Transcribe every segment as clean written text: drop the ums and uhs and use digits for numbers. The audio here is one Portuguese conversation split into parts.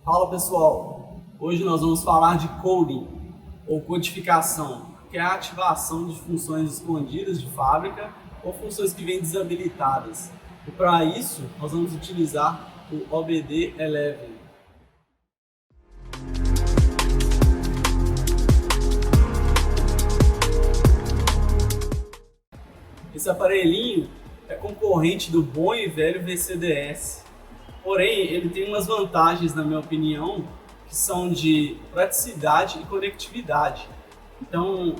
Fala pessoal, hoje nós vamos falar de coding ou codificação, que é a ativação de funções escondidas de fábrica ou funções que vêm desabilitadas. E para isso nós vamos utilizar o OBD11. Esse aparelhinho é concorrente do bom e velho VCDS. Porém, ele tem umas vantagens, na minha opinião, que são de praticidade e conectividade. Então,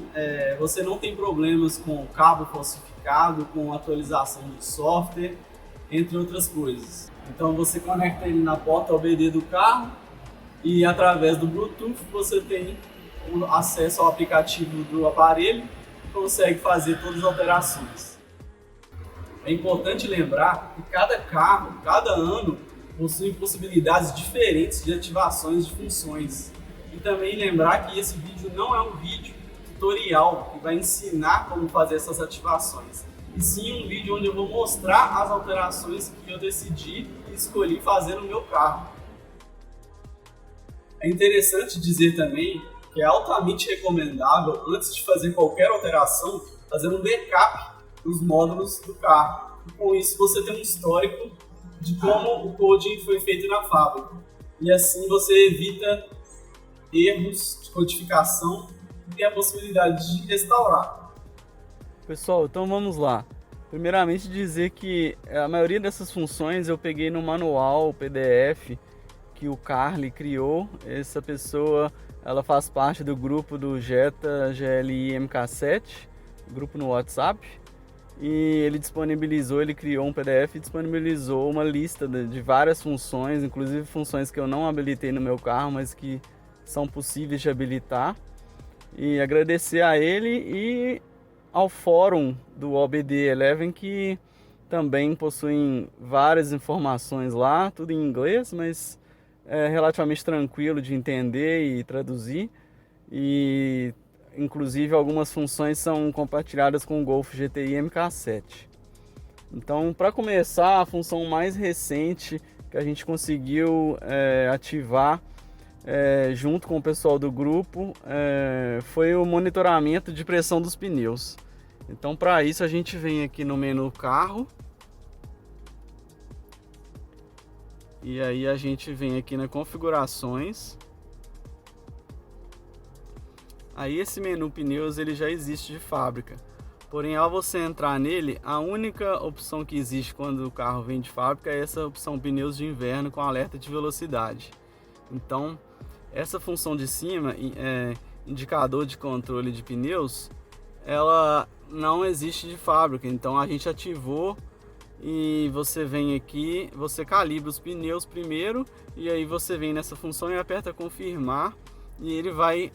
você não tem problemas com cabo falsificado, com atualização de software, entre outras coisas. Então, você conecta ele na porta OBD do carro e, através do Bluetooth, você tem acesso ao aplicativo do aparelho e consegue fazer todas as alterações. É importante lembrar que cada carro, cada ano, possui possibilidades diferentes de ativações de funções. E também lembrar que esse vídeo não é um vídeo tutorial que vai ensinar como fazer essas ativações, e sim um vídeo onde eu vou mostrar as alterações que eu decidi e escolhi fazer no meu carro. É interessante dizer também que é altamente recomendável, antes de fazer qualquer alteração, fazer um backup dos módulos do carro. E com isso você tem um histórico de como o coding foi feito na fábrica. E assim você evita erros de codificação e tem a possibilidade de restaurar. Pessoal, então vamos lá. Primeiramente dizer que a maioria dessas funções eu peguei no manual PDF que o Carly criou. Essa pessoa, ela faz parte do grupo do Jetta GLI MK7, grupo no WhatsApp. E ele criou um PDF e disponibilizou uma lista de várias funções, inclusive funções que eu não habilitei no meu carro, mas que são possíveis de habilitar. E agradecer a ele e ao fórum do OBD11, que também possuem várias informações lá, tudo em inglês, mas é relativamente tranquilo de entender e traduzir. E inclusive algumas funções são compartilhadas com o Golf GTI MK7. Então, para começar, a função mais recente que a gente conseguiu ativar junto com o pessoal do grupo foi o monitoramento de pressão dos pneus. Então, para isso, a gente vem aqui no menu carro e aí a gente vem aqui na configurações. Aí esse menu pneus ele já existe de fábrica, porém ao você entrar nele, a única opção que existe quando o carro vem de fábrica é essa opção pneus de inverno com alerta de velocidade. Então essa função de cima, indicador de controle de pneus, ela não existe de fábrica, então a gente ativou e você vem aqui, você calibra os pneus primeiro e aí você vem nessa função e aperta confirmar. E ele vai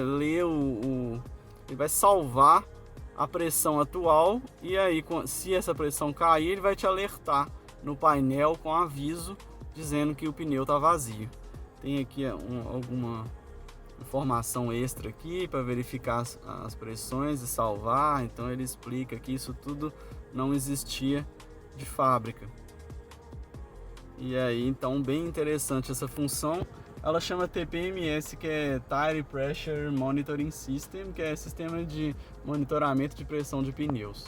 ler ele vai salvar a pressão atual e aí se essa pressão cair ele vai te alertar no painel com aviso dizendo que o pneu está vazio. Tem aqui alguma informação extra aqui para verificar as pressões e salvar. Então ele explica que isso tudo não existia de fábrica. E aí então bem interessante essa função. Ela chama TPMS, que é Tire Pressure Monitoring System, que é sistema de monitoramento de pressão de pneus.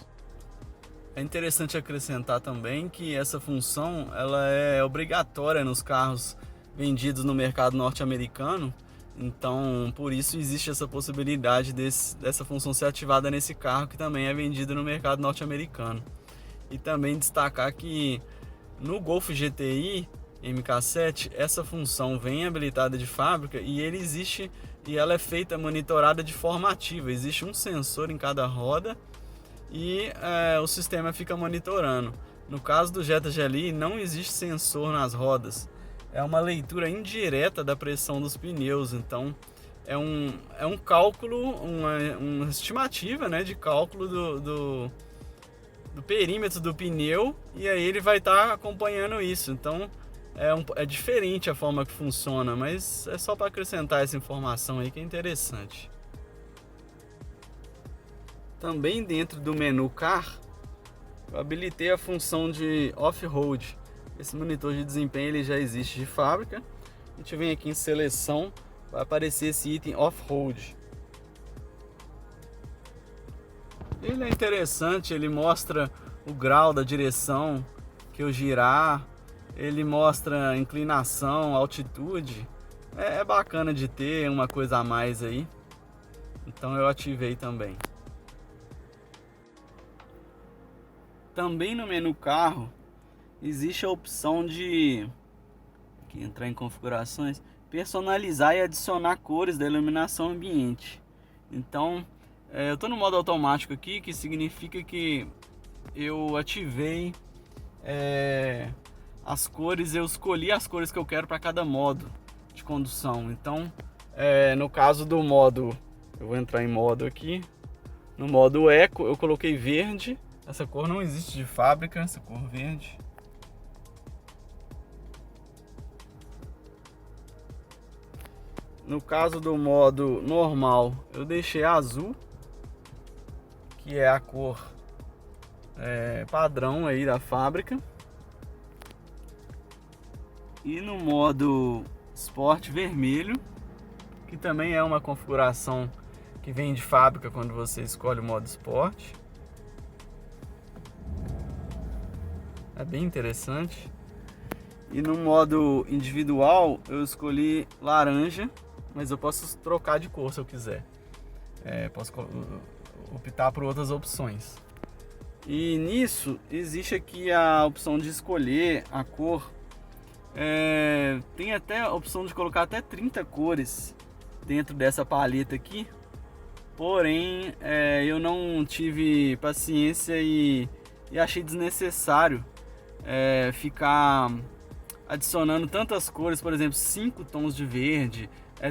É interessante acrescentar também que essa função ela é obrigatória nos carros vendidos no mercado norte-americano, então por isso existe essa possibilidade dessa função ser ativada nesse carro que também é vendido no mercado norte-americano. E também destacar que no Golf GTI MK7, essa função vem habilitada de fábrica e ela é feita monitorada de forma ativa. Existe um sensor em cada roda e o sistema fica monitorando. No caso do Jetta GLI não existe sensor nas rodas, é uma leitura indireta da pressão dos pneus. Então é um cálculo, uma estimativa, né, de cálculo do perímetro do pneu, e aí ele vai estar acompanhando isso. Então é diferente a forma que funciona, mas é só para acrescentar essa informação aí que é interessante. Também dentro do menu Car, eu habilitei a função de off-road. Esse monitor de desempenho ele já existe de fábrica. A gente vem aqui em seleção, vai aparecer esse item off-road. Ele é interessante, ele mostra o grau da direção que eu girar, ele mostra inclinação, altitude. É bacana de ter uma coisa a mais aí, então eu ativei também. Também no menu carro existe a opção de aqui, entrar em configurações, personalizar e adicionar cores da iluminação ambiente. Então eu estou no modo automático aqui, que significa que eu ativei as cores, eu escolhi as cores que eu quero para cada modo de condução. Então no caso do modo, eu vou entrar em modo aqui, no modo Eco eu coloquei verde. Essa cor não existe de fábrica, essa cor verde. No caso do modo normal, eu deixei azul, que é a cor padrão aí da fábrica. E no modo Sport, vermelho, que também é uma configuração que vem de fábrica quando você escolhe o modo Sport. É bem interessante. E no modo individual eu escolhi laranja, mas eu posso trocar de cor se eu quiser. Posso optar por outras opções. E nisso existe aqui a opção de escolher a cor. Tem até a opção de colocar até 30 cores dentro dessa paleta aqui. Porém, eu não tive paciência e achei desnecessário ficar adicionando tantas cores, por exemplo, 5 tons de verde,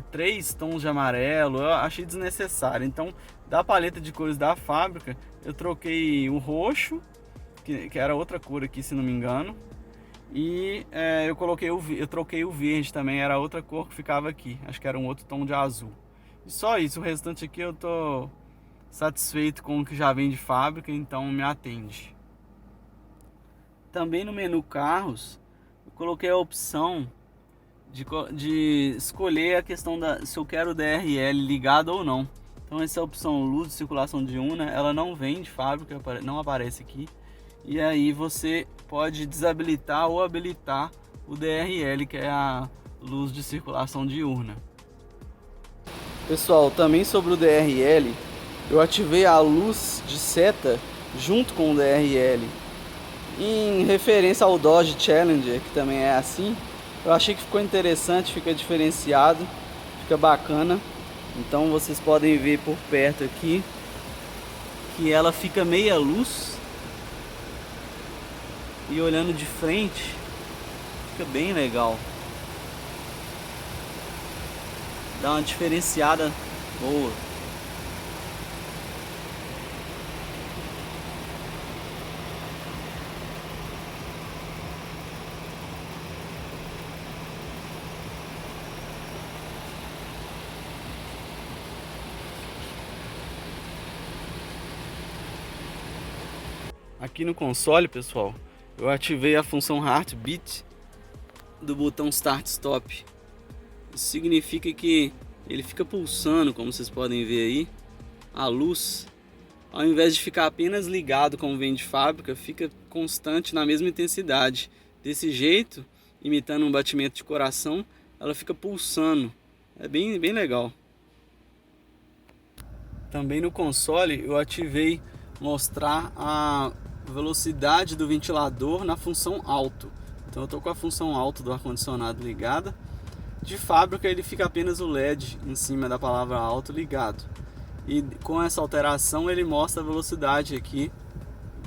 3 tons de amarelo. Eu achei desnecessário. Então, da paleta de cores da fábrica, eu troquei o roxo, que era outra cor aqui, se não me engano, e eu troquei o verde também, era outra cor que ficava aqui, acho que era um outro tom de azul. E só isso, o restante aqui eu tô satisfeito com o que já vem de fábrica, então me atende. Também no menu carros, eu coloquei a opção de escolher a questão se eu quero o DRL ligado ou não. Então essa opção luz de circulação diurna, ela não vem de fábrica, não aparece aqui. E aí você pode desabilitar ou habilitar o DRL, que é a luz de circulação diurna. Pessoal, também sobre o DRL, eu ativei a luz de seta junto com o DRL. Em referência ao Dodge Challenger, que também é assim, eu achei que ficou interessante, fica diferenciado, fica bacana. Então vocês podem ver por perto aqui que ela fica meia luz, e olhando de frente fica bem legal, dá uma diferenciada boa. Aqui no console, pessoal, eu ativei a função Heartbeat do botão Start Stop. Isso significa que ele fica pulsando, como vocês podem ver aí, a luz, ao invés de ficar apenas ligado como vem de fábrica, fica constante na mesma intensidade. Desse jeito, imitando um batimento de coração, ela fica pulsando. É bem legal. Também no console eu ativei mostrar a velocidade do ventilador na função alto. Então eu estou com a função alto do ar-condicionado ligada. De fábrica ele fica apenas o LED em cima da palavra alto ligado. E com essa alteração ele mostra a velocidade aqui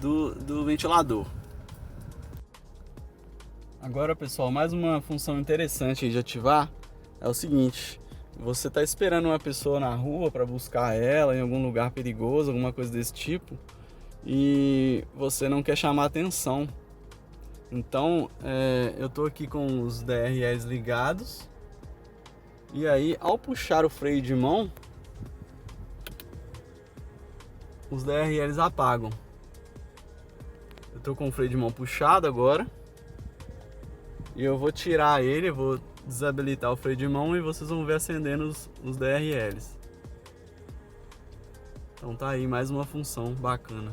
do ventilador. Agora, pessoal, mais uma função interessante de ativar é o seguinte: você está esperando uma pessoa na rua para buscar ela em algum lugar perigoso, alguma coisa desse tipo, e você não quer chamar atenção. Então eu estou aqui com os DRLs ligados, e aí ao puxar o freio de mão, os DRLs apagam. Eu estou com o freio de mão puxado agora, E eu vou tirar ele, vou desabilitar o freio de mão e vocês vão ver acendendo os DRLs. Então tá aí mais uma função bacana.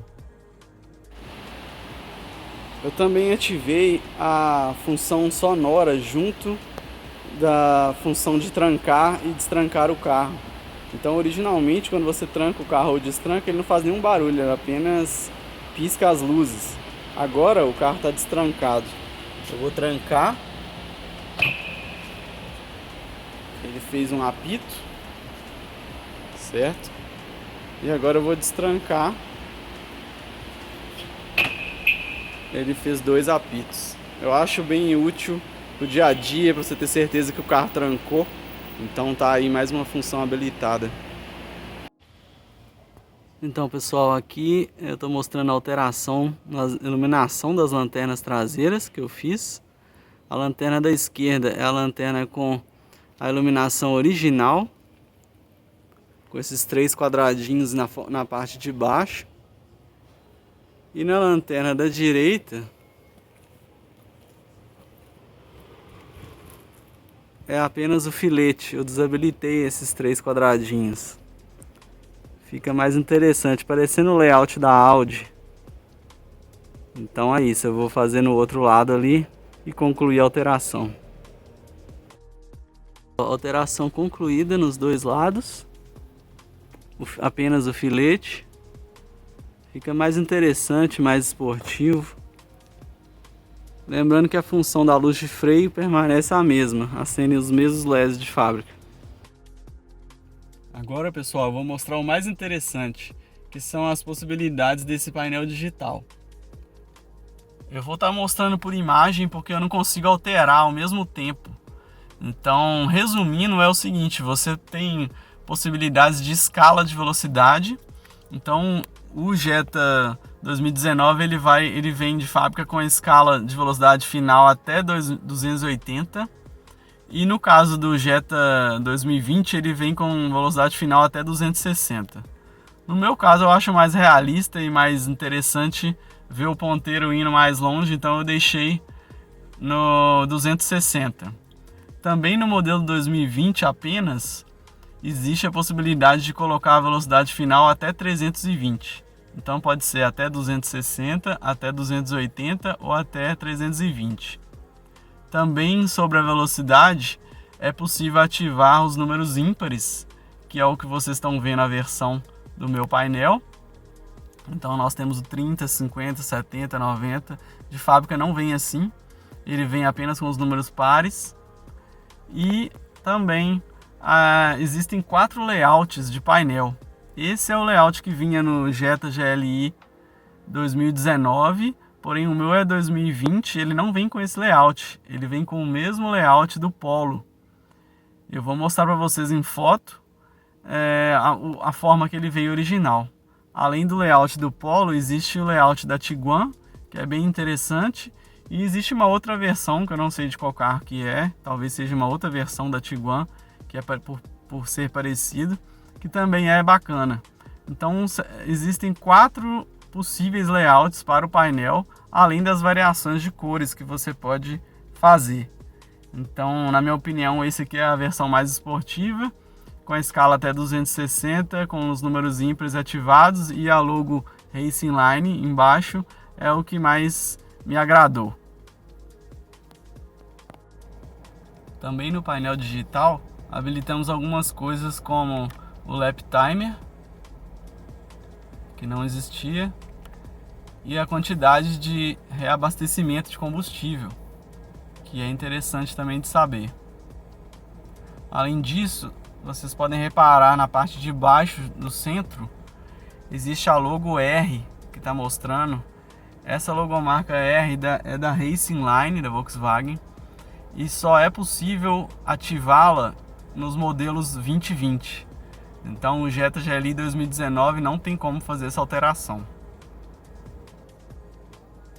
Eu também ativei a função sonora junto da função de trancar e destrancar o carro. Então originalmente quando você tranca o carro ou destranca, ele não faz nenhum barulho, ele apenas pisca as luzes. Agora o carro está destrancado. Eu vou trancar. Ele fez um apito, certo? E agora eu vou destrancar. Ele fez 2 apitos. Eu acho bem útil no dia a dia para você ter certeza que o carro trancou. Então tá aí mais uma função habilitada. Então pessoal, aqui eu estou mostrando a alteração na iluminação das lanternas traseiras que eu fiz. A lanterna da esquerda é a lanterna com a iluminação original, com esses 3 quadradinhos na parte de baixo. E na lanterna da direita é apenas o filete. Eu desabilitei esses 3 quadradinhos. Fica mais interessante, parecendo o layout da Audi. Então é isso, eu vou fazer no outro lado ali e concluir a alteração. Alteração concluída nos 2 lados. Apenas o filete. Fica mais interessante, mais esportivo. Lembrando que a função da luz de freio permanece a mesma, acende os mesmos LEDs de fábrica. Agora pessoal, eu vou mostrar o mais interessante, que são as possibilidades desse painel digital. Eu vou estar mostrando por imagem porque eu não consigo alterar ao mesmo tempo. Então, resumindo, é o seguinte, você tem possibilidades de escala de velocidade. Então, o Jetta 2019 ele vem de fábrica com a escala de velocidade final até 280. E no caso do Jetta 2020 ele vem com velocidade final até 260. No meu caso eu acho mais realista e mais interessante ver o ponteiro indo mais longe, então eu deixei no 260. Também no modelo 2020 apenas existe a possibilidade de colocar a velocidade final até 320. Então pode ser até 260, até 280 ou até 320. Também sobre a velocidade é possível ativar os números ímpares, que é o que vocês estão vendo na versão do meu painel. Então nós temos o 30, 50, 70, 90. De fábrica não vem assim, ele vem apenas com os números pares. E também existem 4 layouts de painel. Esse é o layout que vinha no Jetta GLI 2019, porém o meu é 2020, ele não vem com esse layout, ele vem com o mesmo layout do Polo. Eu vou mostrar para vocês em foto a forma que ele veio original. Além do layout do Polo, existe o layout da Tiguan, que é bem interessante, e existe uma outra versão, que eu não sei de qual carro que é, talvez seja uma outra versão da Tiguan, que é por ser parecido, que também é bacana. Então existem 4 possíveis layouts para o painel, além das variações de cores que você pode fazer. Então, na minha opinião, esse aqui é a versão mais esportiva, com a escala até 260, com os números ímpares ativados e a logo Racing Line embaixo, é o que mais me agradou. Também no painel digital, habilitamos algumas coisas como o Lap Timer, que não existia, e a quantidade de reabastecimento de combustível, que é interessante também de saber. Além disso, vocês podem reparar na parte de baixo, no centro, existe a logo R, que está mostrando. Essa logomarca R é da Racing Line, da Volkswagen, e só é possível ativá-la nos modelos 2020. Então o Jetta GLI 2019 não tem como fazer essa alteração.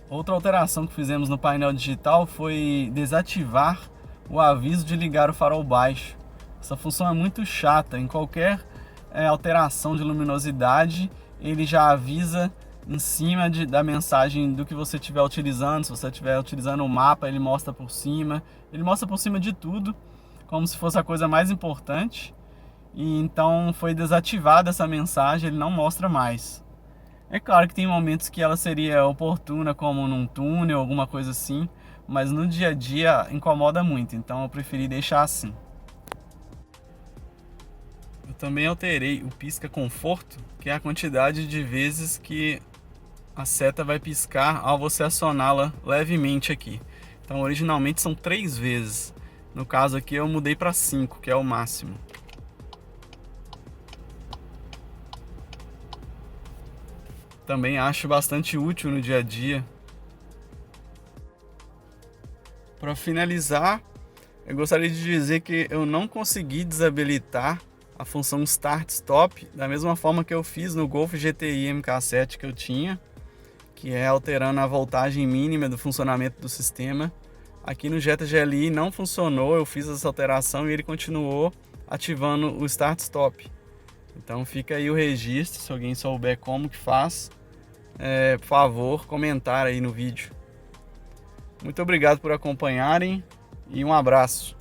Outra alteração que fizemos no painel digital foi desativar o aviso de ligar o farol baixo. Essa função é muito chata, em qualquer alteração de luminosidade ele já avisa em cima da mensagem do que você estiver utilizando. Se você estiver utilizando o mapa, ele mostra por cima. Ele mostra por cima de tudo, como se fosse a coisa mais importante. E então foi desativada essa mensagem, ele não mostra mais. É claro que tem momentos que ela seria oportuna, como num túnel, alguma coisa assim, mas no dia a dia incomoda muito, então eu preferi deixar assim. Eu também alterei o pisca conforto, que é a quantidade de vezes que a seta vai piscar ao você acioná-la levemente aqui. Então originalmente são 3 vezes. No caso aqui eu mudei para 5, que é o máximo. Também acho bastante útil no dia a dia. Para finalizar, eu gostaria de dizer que eu não consegui desabilitar a função Start Stop da mesma forma que eu fiz no Golf GTI MK7 que eu tinha, que é alterando a voltagem mínima do funcionamento do sistema. Aqui no Jetta GLI não funcionou, eu fiz essa alteração e ele continuou ativando o Start Stop. Então fica aí o registro, se alguém souber como que faz, por favor, comentar aí no vídeo. Muito obrigado por acompanharem e um abraço.